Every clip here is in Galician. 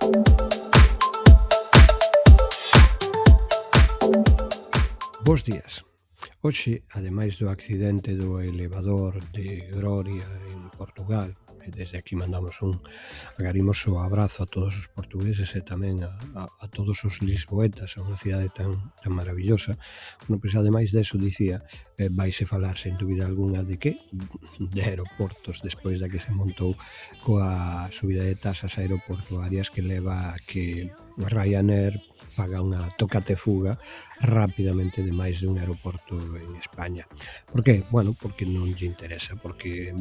Bos días. Hoxe, ademais do accidente do elevador de Groria en Portugal, e desde aquí mandamos un agarimoso abrazo a todos os portugueses e tamén a todos os lisboetas, a unha cidade tan maravillosa. Bueno, pois ademais deso dicía, vaise falar sen dúbida algunha de que? De aeroportos, despois da que se montou coa subida de tasas aeroportuarias que leva a que Ryanair paga unha tócate fuga rapidamente de máis dun aeroporto en España. Por que? Bueno, porque non lle interesa, porque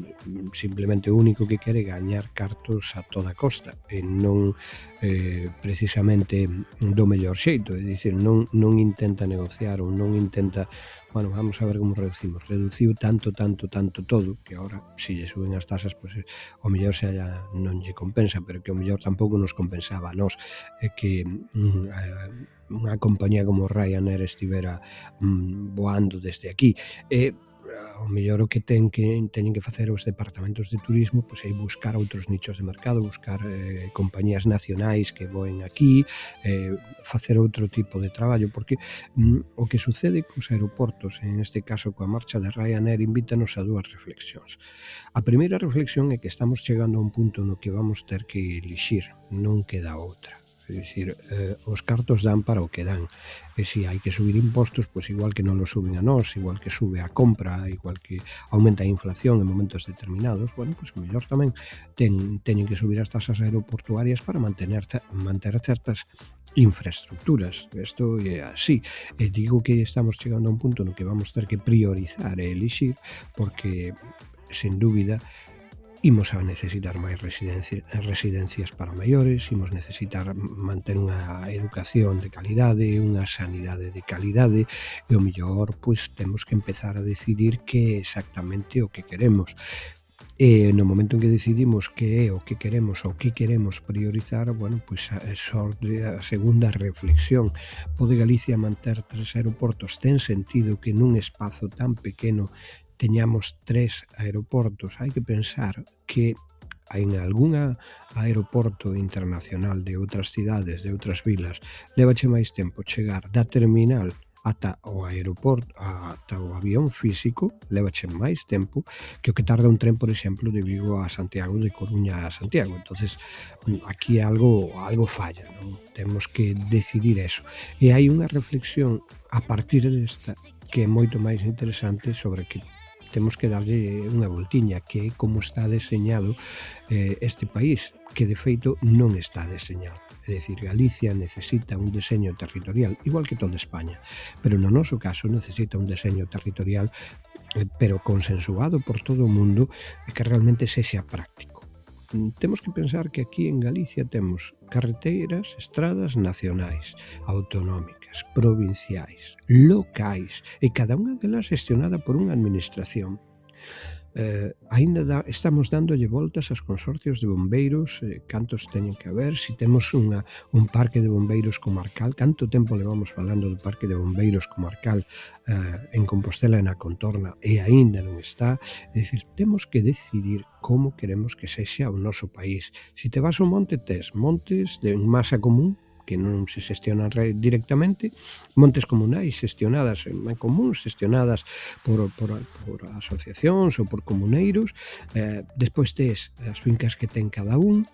simplemente o único que quere é gañar cartos a toda costa e non precisamente do mellor xeito, é dicir, non intenta negociar ou non intenta, bueno, vamos a ver como reducimos. Reduciu tanto todo que agora se lle suben as tasas, pois o mellor xa non lle compensa, pero que o mellor tampouco nos compensaba a nós que unha compañía como Ryanair estivera voando desde aquí. Ao mellor o que teñen que facer os departamentos de turismo pois é buscar outros nichos de mercado, buscar compañías nacionais que voen aquí, facer outro tipo de traballo, porque o que sucede cos aeroportos, en este caso coa marcha de Ryanair, invítanos a dúas reflexións. A primeira reflexión é que estamos chegando a un punto no que vamos ter que elixir, non queda outra. É dicir, os cartos dan para o que dan, e se hai que subir impostos, pois igual que non lo suben a nós, igual que sube a compra, igual que aumenta a inflación en momentos determinados, bueno, pois mellor tamén teñen que subir as tasas aeroportuarias para manter certas infraestructuras. Isto é así, e digo que estamos chegando a un punto no que vamos ter que priorizar e elixir, porque sen dúbida imos a necesitar máis residencias para maiores, imos necesitar manter unha educación de calidade, unha sanidade de calidade, e o mellor, pois, temos que empezar a decidir que é exactamente o que queremos. E no momento en que decidimos que é o que queremos ou que queremos priorizar, bueno, pois xorde a segunda reflexión. Pode Galicia manter 3 aeroportos? Ten sentido que nun espazo tan pequeno teñamos 3 aeroportos? Hai que pensar que en algún aeroporto internacional de outras cidades, de outras vilas, lévache máis tempo chegar da terminal ata o aeroporto, ata o avión físico, lévache máis tempo que o que tarda un tren, por exemplo, de Vigo a Santiago, de Coruña a Santiago. Entonces, aquí algo falla, non? Temos que decidir eso. E hai unha reflexión a partir desta que é moito máis interesante sobre que temos que darlle unha voltiña, que é como está deseñado este país, que de feito non está deseñado. É dicir, Galicia necesita un deseño territorial, igual que toda España, pero no noso caso necesita un deseño territorial pero consensuado por todo o mundo e que realmente sexa práctico. Temos que pensar que aquí en Galicia temos carreteiras, estradas nacionais, autonómicas, provinciais, locais, e cada unha delas xestionada por unha administración. Estamos dándolle voltas aos consorcios de bombeiros, cantos teñen que haber, se temos un parque de bombeiros comarcal, canto tempo levamos falando do parque de bombeiros comarcal en Compostela e na contorna, e aínda non está. É dicir, temos que decidir como queremos que sexa o noso país. Se te vas ao monte, tes montes de masa común, que non se xestionan directamente, montes comunais xestionadas en común, xestionadas por asociacións ou por comuneiros, despois tes as fincas que ten cada un,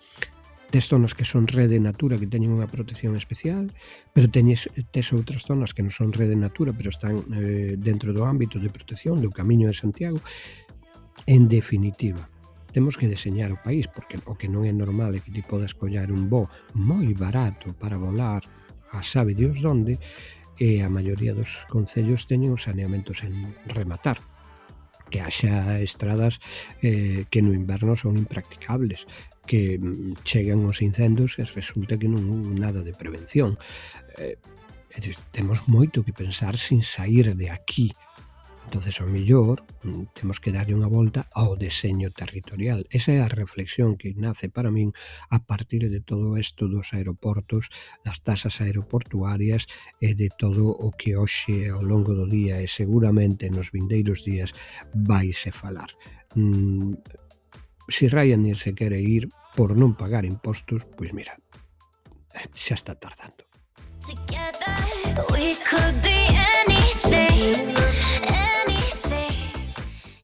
tes zonas que son rede natura que teñen unha protección especial, pero tes outras zonas que non son rede natura, pero están dentro do ámbito de protección do Camiño de Santiago. En definitiva, temos que deseñar o país, porque o que non é normal é que ti podas collar un voo moi barato para volar a sabe Dios donde, e a maioría dos concellos teñen os saneamentos en rematar, que haxa estradas que no inverno son impracticables, que chegan os incendios e resulta que non houve nada de prevención. Temos moito que pensar sin sair de aquí. Entonces, ao mellor, temos que darlle unha volta ao deseño territorial. Esa é a reflexión que nace para min a partir de todo isto dos aeroportos, das tasas aeroportuarias e de todo o que hoxe ao longo do día e seguramente nos vindeiros días vaise falar. Se Ryanair se quere ir por non pagar impostos, pois mira, xa está tardando.